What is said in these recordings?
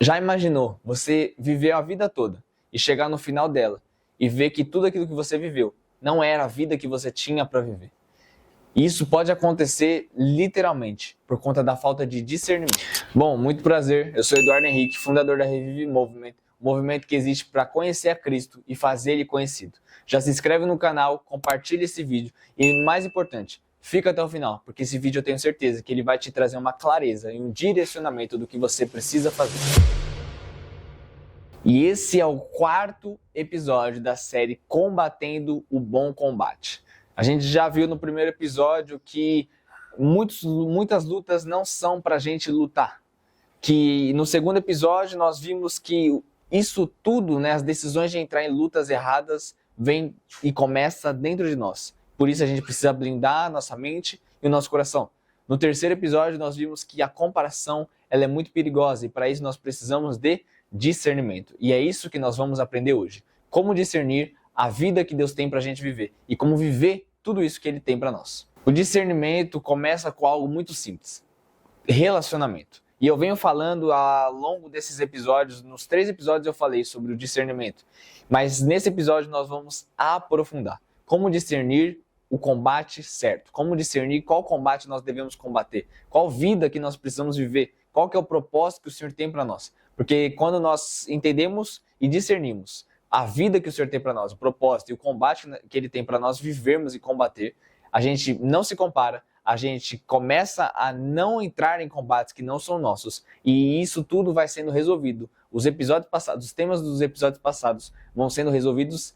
Já imaginou você viver a vida toda e chegar no final dela e ver que tudo aquilo que você viveu não era a vida que você tinha para viver? E isso pode acontecer literalmente por conta da falta de discernimento. Bom, muito prazer. Eu sou Eduardo Henrique, fundador da Revive Movement, um movimento que existe para conhecer a Cristo e fazer Ele conhecido. Já se inscreve no canal, compartilha esse vídeo e, mais importante, fica até o final, porque esse vídeo eu tenho certeza que ele vai te trazer uma clareza e um direcionamento do que você precisa fazer. E esse é o 4º episódio da série Combatendo o Bom Combate. A gente já viu no primeiro episódio que muitas lutas não são pra gente lutar. Que no segundo episódio nós vimos que isso tudo, as decisões de entrar em lutas erradas, vem e começa dentro de nós. Por isso a gente precisa blindar a nossa mente e o nosso coração. No terceiro episódio nós vimos que a comparação ela é muito perigosa e para isso nós precisamos de discernimento. E é isso que nós vamos aprender hoje. Como discernir a vida que Deus tem para a gente viver e como viver tudo isso que Ele tem para nós. O discernimento começa com algo muito simples: relacionamento. E eu venho falando ao longo desses episódios, nos 3 episódios eu falei sobre o discernimento, mas nesse episódio nós vamos aprofundar. Como discernir o combate certo, como discernir qual combate nós devemos combater, qual vida que nós precisamos viver, qual que é o propósito que o Senhor tem para nós. Porque quando nós entendemos e discernimos a vida que o Senhor tem para nós, o propósito e o combate que Ele tem para nós vivermos e combater, a gente não se compara, a gente começa a não entrar em combates que não são nossos, e isso tudo vai sendo resolvido. Os episódios passados, os temas dos episódios passados vão sendo resolvidos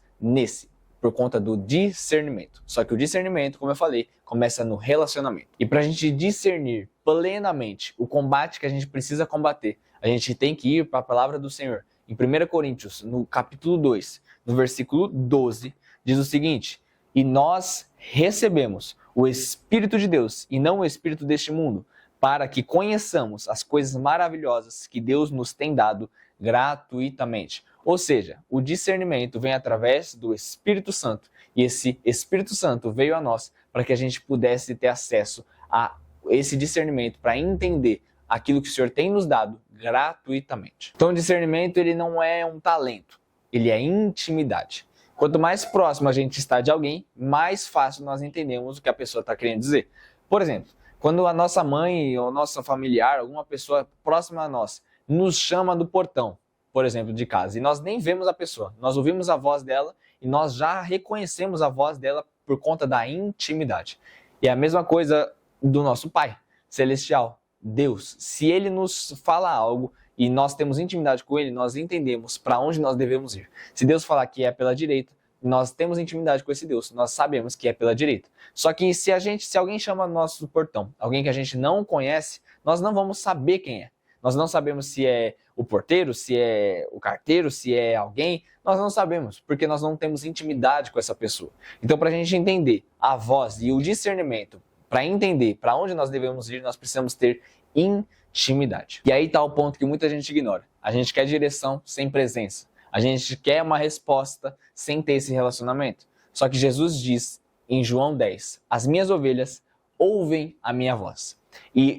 por conta do discernimento. Só que o discernimento, como eu falei, começa no relacionamento. E para a gente discernir plenamente o combate que a gente precisa combater, a gente tem que ir para a palavra do Senhor. Em 1 Coríntios, no capítulo 2, no versículo 12, diz o seguinte: e nós recebemos o Espírito de Deus e não o Espírito deste mundo, para que conheçamos as coisas maravilhosas que Deus nos tem dado gratuitamente. Ou seja, o discernimento vem através do Espírito Santo. E esse Espírito Santo veio a nós para que a gente pudesse ter acesso a esse discernimento, para entender aquilo que o Senhor tem nos dado gratuitamente. Então o discernimento ele não é um talento, ele é intimidade. Quanto mais próximo a gente está de alguém, mais fácil nós entendemos o que a pessoa está querendo dizer. Por exemplo, quando a nossa mãe ou nossa familiar, alguma pessoa próxima a nós, nos chama do portão, por exemplo, de casa, e nós nem vemos a pessoa, nós ouvimos a voz dela e nós já reconhecemos a voz dela por conta da intimidade. E é a mesma coisa do nosso Pai Celestial, Deus. Se Ele nos fala algo e nós temos intimidade com Ele, nós entendemos para onde nós devemos ir. Se Deus falar que é pela direita, nós temos intimidade com esse Deus, nós sabemos que é pela direita. Só que se alguém chama nosso portão, alguém que a gente não conhece, nós não vamos saber quem é. Nós não sabemos se é o porteiro, se é o carteiro, se é alguém. Nós não sabemos, porque nós não temos intimidade com essa pessoa. Então, para a gente entender a voz e o discernimento, para entender para onde nós devemos ir, nós precisamos ter intimidade. E aí está o ponto que muita gente ignora. A gente quer direção sem presença. A gente quer uma resposta sem ter esse relacionamento. Só que Jesus diz em João 10, as minhas ovelhas ouvem a minha voz.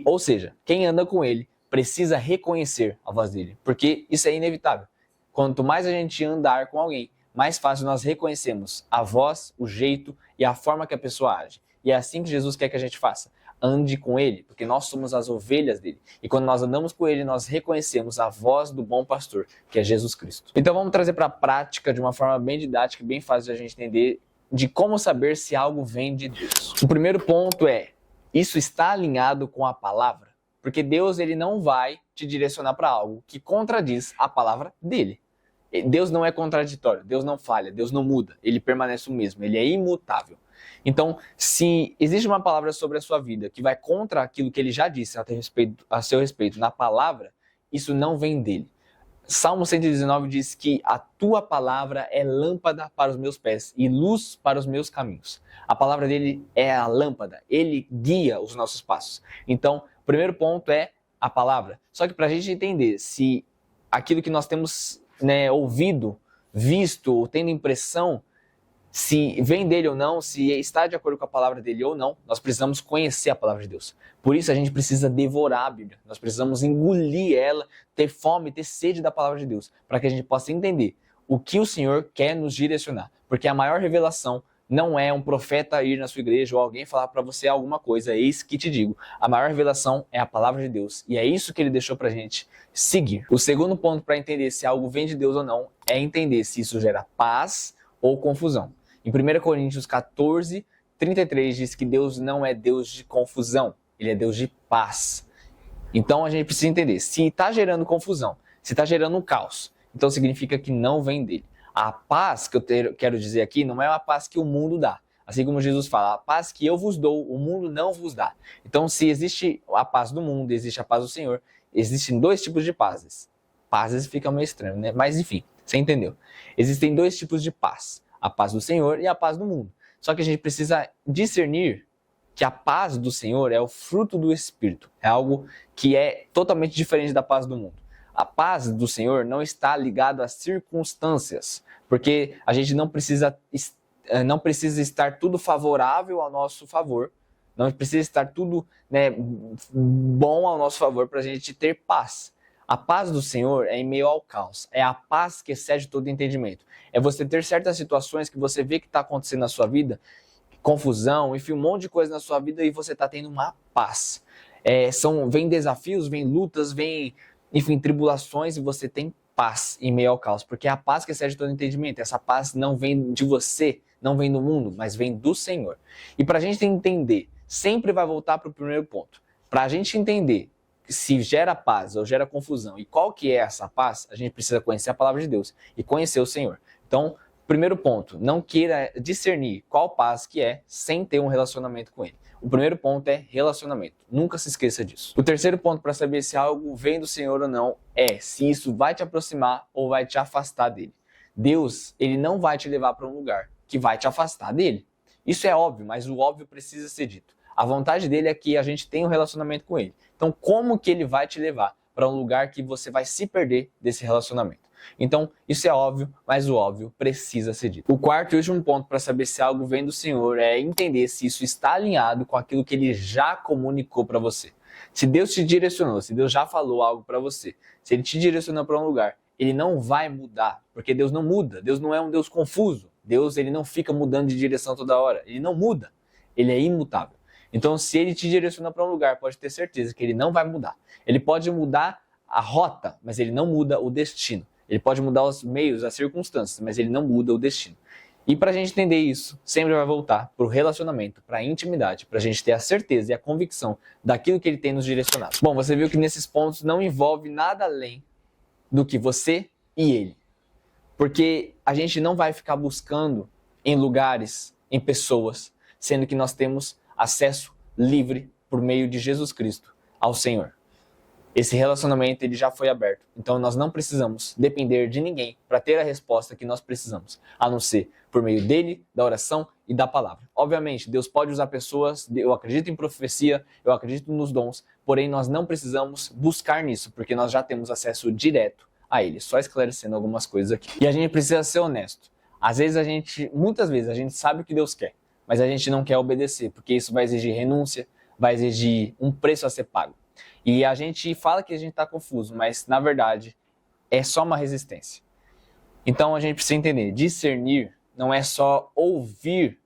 Ou seja, quem anda com Ele precisa reconhecer a voz dele, porque isso é inevitável. Quanto mais a gente andar com alguém, mais fácil nós reconhecemos a voz, o jeito e a forma que a pessoa age. E é assim que Jesus quer que a gente faça. Ande com Ele, porque nós somos as ovelhas dele. E quando nós andamos com Ele, nós reconhecemos a voz do bom pastor, que é Jesus Cristo. Então vamos trazer para a prática, de uma forma bem didática e bem fácil de a gente entender, de como saber se algo vem de Deus. O primeiro ponto é, isso está alinhado com a palavra? Porque Deus ele não vai te direcionar para algo que contradiz a palavra dele. Deus não é contraditório, Deus não falha, Deus não muda, ele permanece o mesmo, ele é imutável. Então, se existe uma palavra sobre a sua vida que vai contra aquilo que ele já disse a seu respeito na palavra, isso não vem dele. Salmo 119 diz que a tua palavra é lâmpada para os meus pés e luz para os meus caminhos. A palavra dele é a lâmpada, ele guia os nossos passos. Então, o primeiro ponto é a palavra. Só que para a gente entender se aquilo que nós temos ouvido, visto ou tendo impressão se vem dele ou não, se está de acordo com a palavra dele ou não, nós precisamos conhecer a palavra de Deus. Por isso a gente precisa devorar a Bíblia, nós precisamos engolir ela, ter fome, ter sede da palavra de Deus, para que a gente possa entender o que o Senhor quer nos direcionar. Porque a maior revelação não é um profeta ir na sua igreja ou alguém falar para você alguma coisa, eis que te digo. A maior revelação é a palavra de Deus, e é isso que ele deixou para a gente seguir. O segundo ponto para entender se algo vem de Deus ou não é entender se isso gera paz ou confusão. Em 1 Coríntios 14, 33 diz que Deus não é Deus de confusão, ele é Deus de paz. Então a gente precisa entender, se está gerando confusão, se está gerando um caos, então significa que não vem dele. A paz que eu quero dizer aqui não é a paz que o mundo dá. Assim como Jesus fala, a paz que eu vos dou, o mundo não vos dá. Então se existe a paz do mundo, existe a paz do Senhor, existem dois tipos de pazes. Pazes fica meio estranho, né? Mas enfim, você entendeu. Existem dois tipos de paz. A paz do Senhor e a paz do mundo. Só que a gente precisa discernir que a paz do Senhor é o fruto do Espírito. É algo que é totalmente diferente da paz do mundo. A paz do Senhor não está ligada às circunstâncias, porque a gente não precisa estar tudo favorável ao nosso favor, não precisa estar tudo, né, bom ao nosso favor para a gente ter paz. A paz do Senhor é em meio ao caos, é a paz que excede todo entendimento. É você ter certas situações que você vê que está acontecendo na sua vida, confusão, enfim, um monte de coisa na sua vida e você está tendo uma paz. Vem desafios, vem lutas, vem, enfim, tribulações e você tem paz em meio ao caos, porque é a paz que excede todo entendimento. Essa paz não vem de você, não vem do mundo, mas vem do Senhor. E para a gente entender, sempre vai voltar para o primeiro ponto. Para a gente entender se gera paz ou gera confusão e qual que é essa paz, a gente precisa conhecer a palavra de Deus e conhecer o Senhor. Então, primeiro ponto, não queira discernir qual paz que é sem ter um relacionamento com ele. O primeiro ponto é relacionamento, nunca se esqueça disso. O terceiro ponto para saber se algo vem do Senhor ou não é se isso vai te aproximar ou vai te afastar dele. Deus, ele não vai te levar para um lugar que vai te afastar dele. Isso é óbvio, mas o óbvio precisa ser dito. A vontade dele é que a gente tenha um relacionamento com ele. Então, como que ele vai te levar para um lugar que você vai se perder desse relacionamento? Então, isso é óbvio, mas o óbvio precisa ser dito. O quarto e último ponto para saber se algo vem do Senhor é entender se isso está alinhado com aquilo que ele já comunicou para você. Se Deus te direcionou, se Deus já falou algo para você, se ele te direcionou para um lugar, ele não vai mudar, porque Deus não muda. Deus não é um Deus confuso. Deus, ele não fica mudando de direção toda hora. Ele não muda. Ele é imutável. Então, se ele te direciona para um lugar, pode ter certeza que ele não vai mudar. Ele pode mudar a rota, mas ele não muda o destino. Ele pode mudar os meios, as circunstâncias, mas ele não muda o destino. E para a gente entender isso, sempre vai voltar para o relacionamento, para a intimidade, para a gente ter a certeza e a convicção daquilo que ele tem nos direcionado. Bom, você viu que nesses pontos não envolve nada além do que você e ele. Porque a gente não vai ficar buscando em lugares, em pessoas, sendo que nós temos acesso livre por meio de Jesus Cristo ao Senhor. Esse relacionamento ele já foi aberto, então nós não precisamos depender de ninguém para ter a resposta que nós precisamos, a não ser por meio dele, da oração e da palavra. Obviamente, Deus pode usar pessoas, eu acredito em profecia, eu acredito nos dons, porém nós não precisamos buscar nisso, porque nós já temos acesso direto a ele, só esclarecendo algumas coisas aqui. E a gente precisa ser honesto. Muitas vezes a gente sabe o que Deus quer, mas a gente não quer obedecer, porque isso vai exigir renúncia, vai exigir um preço a ser pago. E a gente fala que a gente está confuso, mas na verdade é só uma resistência. Então a gente precisa entender, discernir não é só ouvir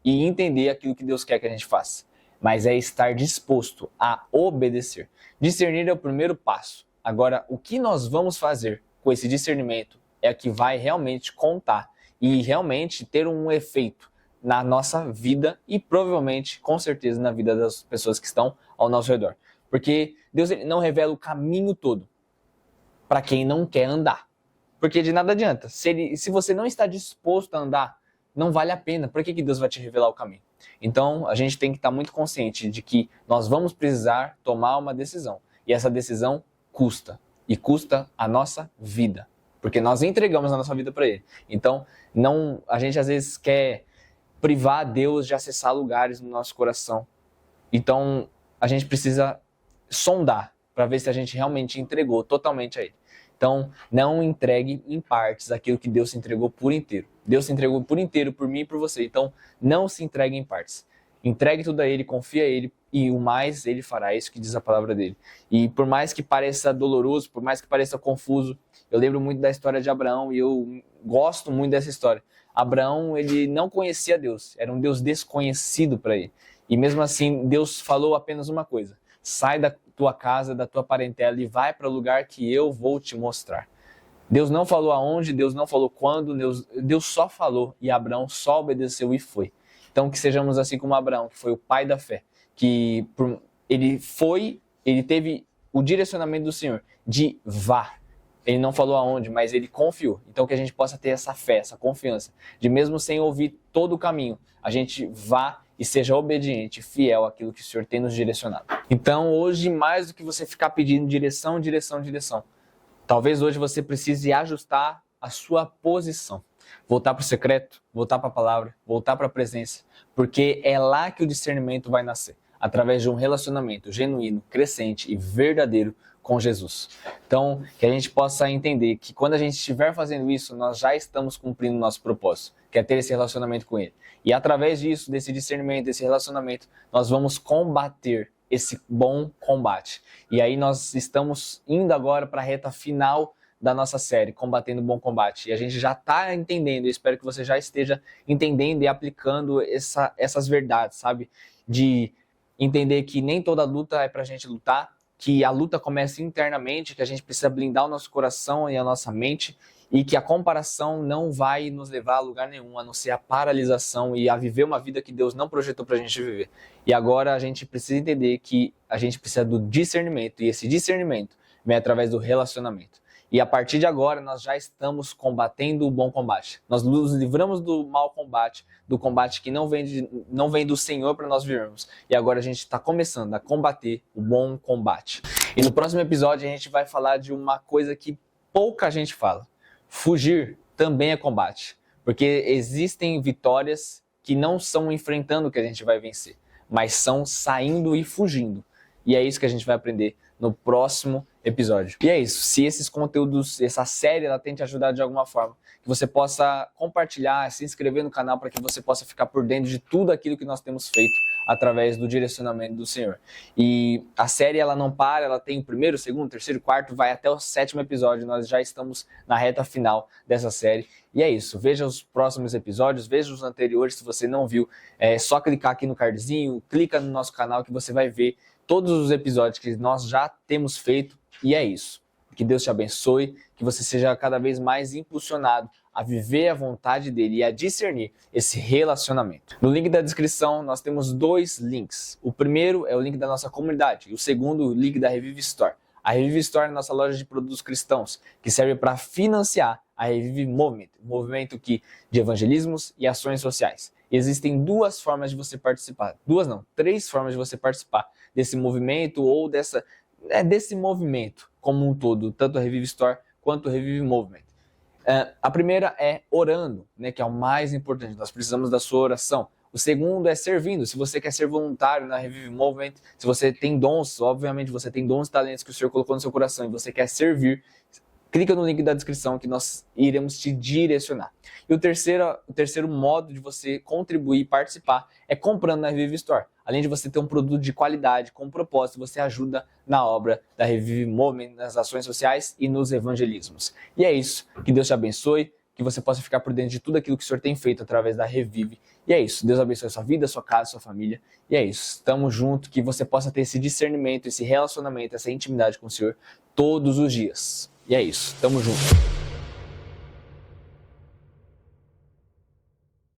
e entender aquilo que Deus quer que a gente faça, mas é estar disposto a obedecer. Discernir é o primeiro passo. Agora, o que nós vamos fazer com esse discernimento é o que vai realmente contar e realmente ter um efeito na nossa vida e provavelmente, com certeza, na vida das pessoas que estão ao nosso redor. Porque Deus ele não revela o caminho todo para quem não quer andar. Porque de nada adianta. Se você não está disposto a andar, não vale a pena. Por que Deus vai te revelar o caminho? Então, a gente tem que estar muito consciente de que nós vamos precisar tomar uma decisão. E essa decisão custa. E custa a nossa vida. Porque nós entregamos a nossa vida para Ele. Então, a gente às vezes quer privar Deus de acessar lugares no nosso coração. Então, a gente precisa sondar para ver se a gente realmente entregou totalmente a Ele. Então, não entregue em partes aquilo que Deus te entregou por inteiro. Deus se entregou por inteiro por mim e por você. Então, não se entregue em partes. Entregue tudo a Ele, confia a Ele e o mais Ele fará. É isso que diz a palavra dele. E por mais que pareça doloroso, por mais que pareça confuso, eu lembro muito da história de Abraão e eu gosto muito dessa história. Abraão, ele não conhecia Deus, era um Deus desconhecido para ele. E mesmo assim, Deus falou apenas uma coisa: sai da tua casa, da tua parentela e vai para o lugar que eu vou te mostrar. Deus não falou aonde, Deus não falou quando, Deus só falou e Abraão só obedeceu e foi. Então que sejamos assim como Abraão, que foi o pai da fé, que ele teve o direcionamento do Senhor de vá. Ele não falou aonde, mas ele confiou. Então que a gente possa ter essa fé, essa confiança, de mesmo sem ouvir todo o caminho, a gente vá e seja obediente, fiel àquilo que o Senhor tem nos direcionado. Então hoje, mais do que você ficar pedindo direção, talvez hoje você precise ajustar a sua posição. Voltar para o secreto, voltar para a palavra, voltar para a presença, porque é lá que o discernimento vai nascer, através de um relacionamento genuíno, crescente e verdadeiro com Jesus. Então, que a gente possa entender que quando a gente estiver fazendo isso, nós já estamos cumprindo o nosso propósito, que é ter esse relacionamento com Ele. E através disso, desse discernimento, desse relacionamento, nós vamos combater esse bom combate. E aí nós estamos indo agora para a reta final da nossa série, Combatendo o Bom Combate. E a gente já está entendendo, eu espero que você já esteja entendendo e aplicando essas verdades, sabe? De entender que nem toda luta é para a gente lutar, que a luta começa internamente, que a gente precisa blindar o nosso coração e a nossa mente, e que a comparação não vai nos levar a lugar nenhum, a não ser a paralisação e a viver uma vida que Deus não projetou para a gente viver. E agora a gente precisa entender que a gente precisa do discernimento, e esse discernimento vem através do relacionamento. E a partir de agora, nós já estamos combatendo o bom combate. Nós nos livramos do mau combate, do combate que não vem do Senhor para nós vivermos. E agora a gente está começando a combater o bom combate. E no próximo episódio, a gente vai falar de uma coisa que pouca gente fala. Fugir também é combate. Porque existem vitórias que não são enfrentando o que a gente vai vencer, mas são saindo e fugindo. E é isso que a gente vai aprender no próximo episódio. E é isso. Se esses conteúdos, essa série, ela tem te ajudado de alguma forma, que você possa compartilhar, se inscrever no canal para que você possa ficar por dentro de tudo aquilo que nós temos feito através do direcionamento do Senhor. E a série, ela não para, ela tem o primeiro, segundo, terceiro, quarto, vai até o 7º episódio. Nós já estamos na reta final dessa série. E é isso. Veja os próximos episódios, veja os anteriores. Se você não viu, é só clicar aqui no cardzinho, clica no nosso canal que você vai ver todos os episódios que nós já temos feito. E é isso. Que Deus te abençoe, que você seja cada vez mais impulsionado a viver a vontade dele e a discernir esse relacionamento. No link da descrição, nós temos 2 links. O primeiro é o link da nossa comunidade e o segundo, o link da Revive Store. A Revive Store é a nossa loja de produtos cristãos, que serve para financiar a Revive Movement, um movimento de evangelismos e ações sociais. Existem 2 formas de você participar. 2 não, 3 formas de você participar desse movimento ou desse movimento como um todo, tanto a Revive Store quanto o Revive Movement. A primeira é orando, né, que é o mais importante. Nós precisamos da sua oração. O segundo é servindo. Se você quer ser voluntário na Revive Movement, se você tem dons, obviamente você tem dons e talentos que o Senhor colocou no seu coração e você quer servir, clica no link da descrição que nós iremos te direcionar. E o terceiro modo de você contribuir e participar é comprando na Revive Store. Além de você ter um produto de qualidade, com propósito, você ajuda na obra da Revive Movement, nas ações sociais e nos evangelismos. E é isso. Que Deus te abençoe, que você possa ficar por dentro de tudo aquilo que o Senhor tem feito através da Revive. E é isso. Deus abençoe a sua vida, a sua casa, a sua família. E é isso. Estamos juntos, que você possa ter esse discernimento, esse relacionamento, essa intimidade com o Senhor todos os dias. E é isso. Tamo junto.